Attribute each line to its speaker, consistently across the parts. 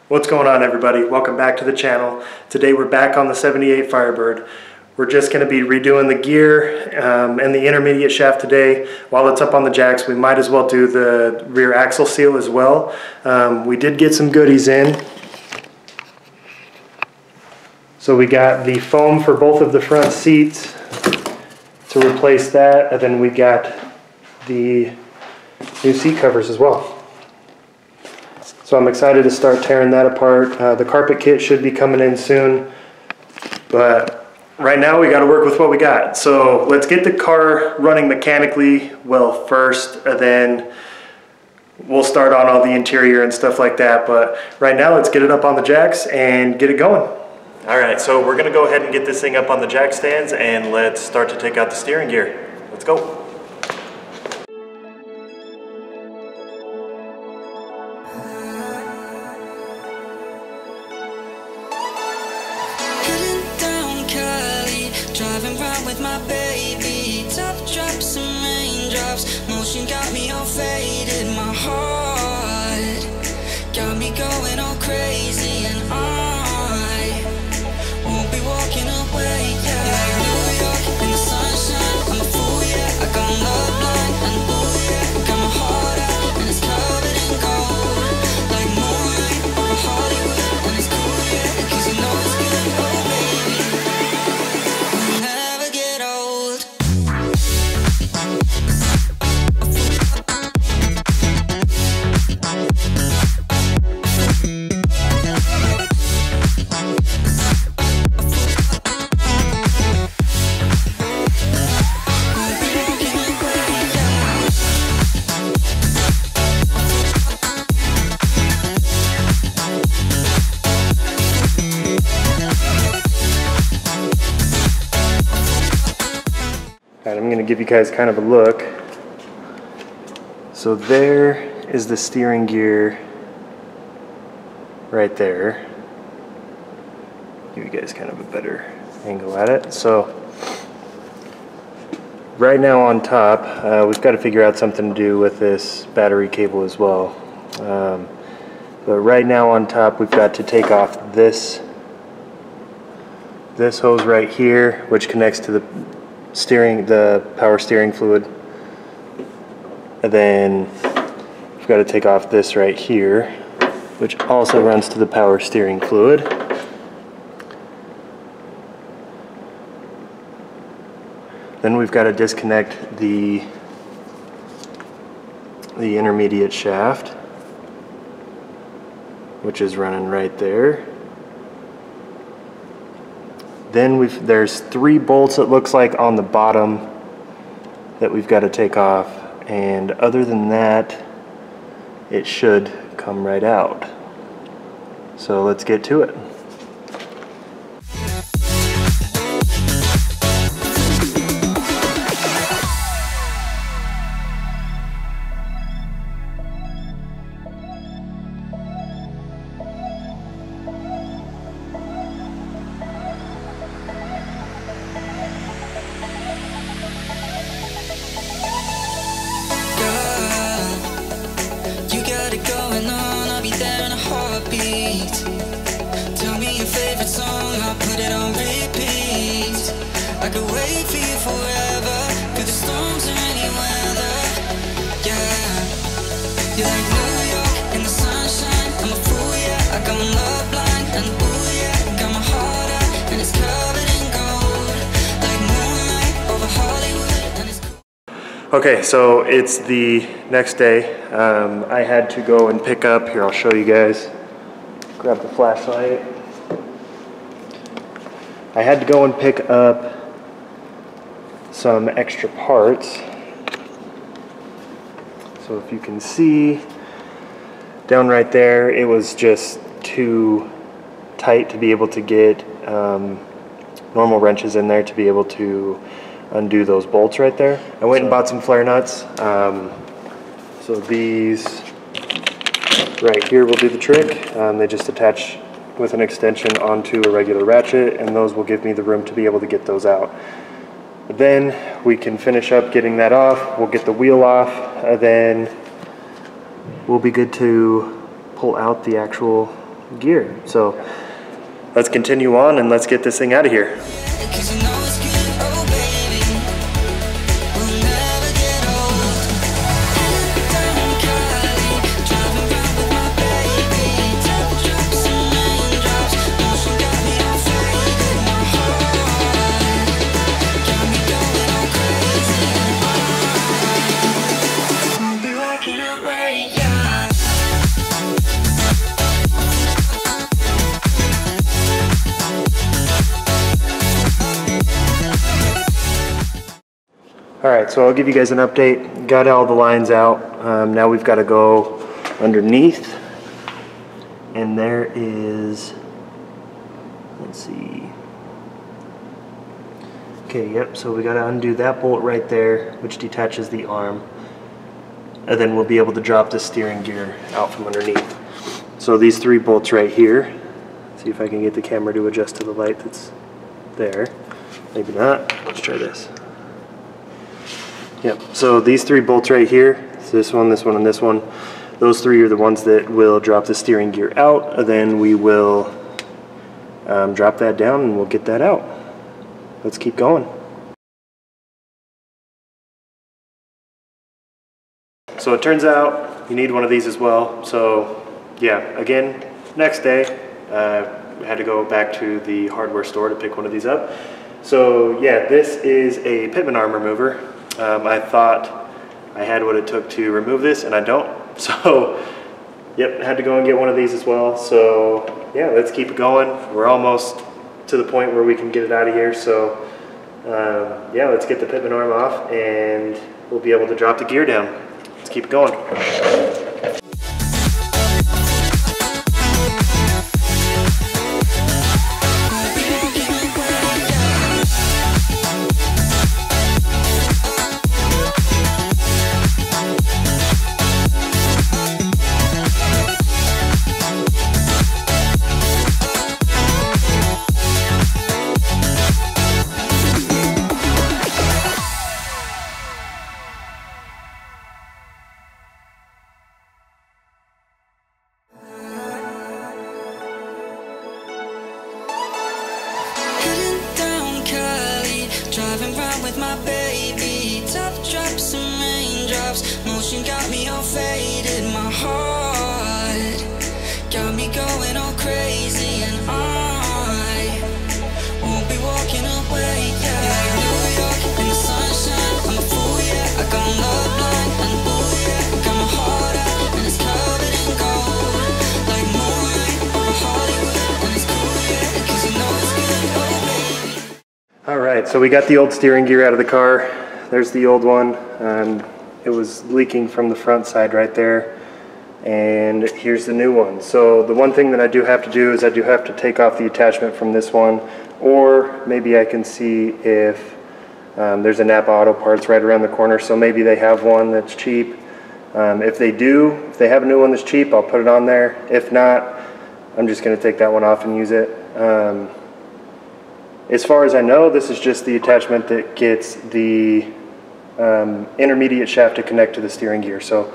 Speaker 1: What's going on, everybody? Welcome back to the channel. Today we're back on the 78 Firebird. We're just going to be redoing the gear and the intermediate shaft today. While it's up on the jacks, we might as well do the rear axle seal as well. We did get some goodies in. So we got the foam for both of the front seats to replace that, and then we got the new seat covers as well. So I'm excited to start tearing that apart. The carpet kit should be coming in soon, but right now we got to work with what we got. So let's get the car running mechanically well first, and then we'll start on all the interior and stuff like that. But right now, let's get it up on the jacks and get it going. All right, so we're gonna go ahead and get this thing up on the jack stands, and let's start to take out the steering gear. Let's go.
Speaker 2: Driving round with my baby, top drops and raindrops, motion got me all faded, my heart got me going all crazy, and I won't be walking away, yeah. Like New York in the sunshine, I'm a fool, yeah. I got love blind, and ooh, yeah, got my heart out, and it's covered in gold, like moonlight over Hollywood, and it's cool, yeah, cause you know it's good, oh baby.
Speaker 1: Alright, I'm going to give you guys kind of a look. So there is the steering gear right there. Give you guys kind of a better angle at it. So right now on top, we've got to figure out something to do with this battery cable as well. But right now on top, we've got to take off this hose right here, which connects to the power steering fluid, and then we've got to take off this right here, which also runs to the power steering fluid. Then we've got to disconnect the intermediate shaft, which is running right there. Then there's 3 bolts, it looks like, on the bottom that we've got to take off, and other than that, it should come right out. So let's get to it.
Speaker 2: Going on, I'll be there in a heartbeat. Tell me your favorite song, I'll put it on repeat. I could wait for you forever, through the storms or any weather. Yeah, you're like New York in the sunshine, I'm a fool, yeah. I got my love blind, and ooh, yeah, got my heart out, and it's covered in gold, like moonlight over Hollywood, and it's cool.
Speaker 1: Okay, so it's the next day. I had to go and pick up, here I'll show you guys, grab the flashlight. I had to go and pick up some extra parts. So if you can see, down right there, it was just too tight to be able to get normal wrenches in there to be able to undo those bolts right there. I went and bought some flare nuts. So these right here will do the trick. They just attach with an extension onto a regular ratchet, and those will give me the room to be able to get those out. Then we can finish up getting that off. We'll get the wheel off, then we'll be good to pull out the actual gear. So let's continue on and let's get this thing out of here. Alright, so I'll give you guys an update. Got all the lines out. Now we've got to go underneath. And there is, let's see. Okay, yep, so we got to undo that bolt right there, which detaches the arm. And then we'll be able to drop the steering gear out from underneath. So these 3 bolts right here. See if I can get the camera to adjust to the light that's there. Maybe not. Let's try this. Yep, so these 3 bolts right here, so this one, and this one, those 3 are the ones that will drop the steering gear out, and then we will drop that down and we'll get that out. Let's keep going. So it turns out you need one of these as well. So yeah, again, next day, I had to go back to the hardware store to pick one of these up. So yeah, this is a pitman arm remover. I thought I had what it took to remove this, and I don't. So, yep, had to go and get one of these as well. So, yeah, let's keep it going. We're almost to the point where we can get it out of here. So, yeah, let's get the pitman arm off, and we'll be able to drop the gear down. Let's keep it going.
Speaker 2: Driving round with my baby, top drops and raindrops, motion got me all faded, my heart got me going all crazy, and I won't be walking away, yeah. Like New York in the sunshine, I'm a fool, yeah. I got love blind and ooh, yeah. Got my heart out and it's covered in gold, like moonlight over Hollywood, and it's cool, yeah, 'cause you know it's good, oh baby.
Speaker 1: Alright, so we got the old steering gear out of the car. There's the old one. It was leaking from the front side right there. And here's the new one. So the one thing that I do have to do is I do have to take off the attachment from this one, or maybe I can see if there's a Napa Auto Parts right around the corner, so maybe they have one that's cheap. If they do, if they have a new one that's cheap, I'll put it on there. If not, I'm just going to take that one off and use it. As far as I know, this is just the attachment that gets the intermediate shaft to connect to the steering gear, so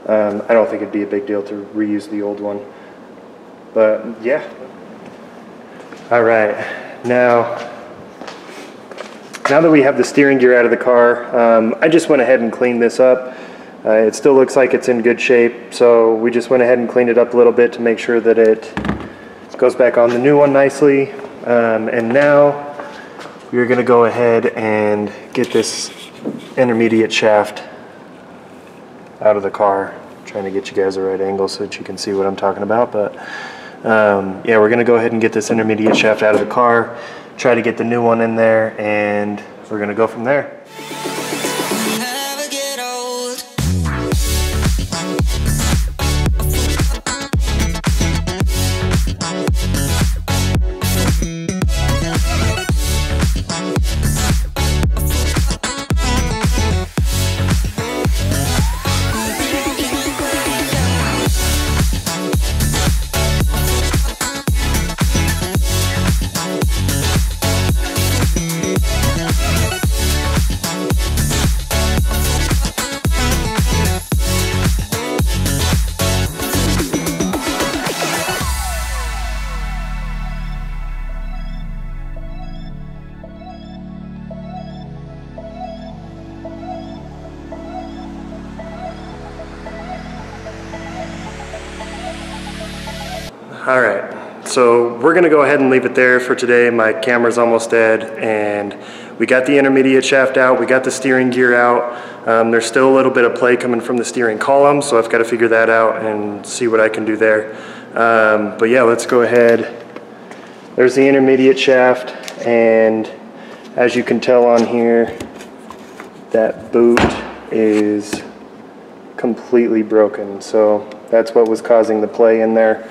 Speaker 1: I don't think it'd be a big deal to reuse the old one. But yeah. Alright, now that we have the steering gear out of the car, I just went ahead and cleaned this up. It still looks like it's in good shape, so we just went ahead and cleaned it up a little bit to make sure that it goes back on the new one nicely. And now we're going to go ahead and get this intermediate shaft out of the car. I'm trying to get you guys the right angle so that you can see what I'm talking about. But yeah, we're going to go ahead and get this intermediate shaft out of the car, try to get the new one in there, and we're going to go from there. All right, so we're gonna go ahead and leave it there for today. My camera's almost dead, and we got the intermediate shaft out, we got the steering gear out. There's still a little bit of play coming from the steering column, so I've got to figure that out and see what I can do there. But yeah, let's go ahead. There's the intermediate shaft, and as you can tell on here, that boot is completely broken. So that's what was causing the play in there.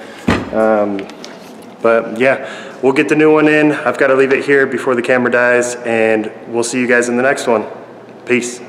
Speaker 1: But yeah, we'll get the new one in. I've got to leave it here before the camera dies, and we'll see you guys in the next one. Peace.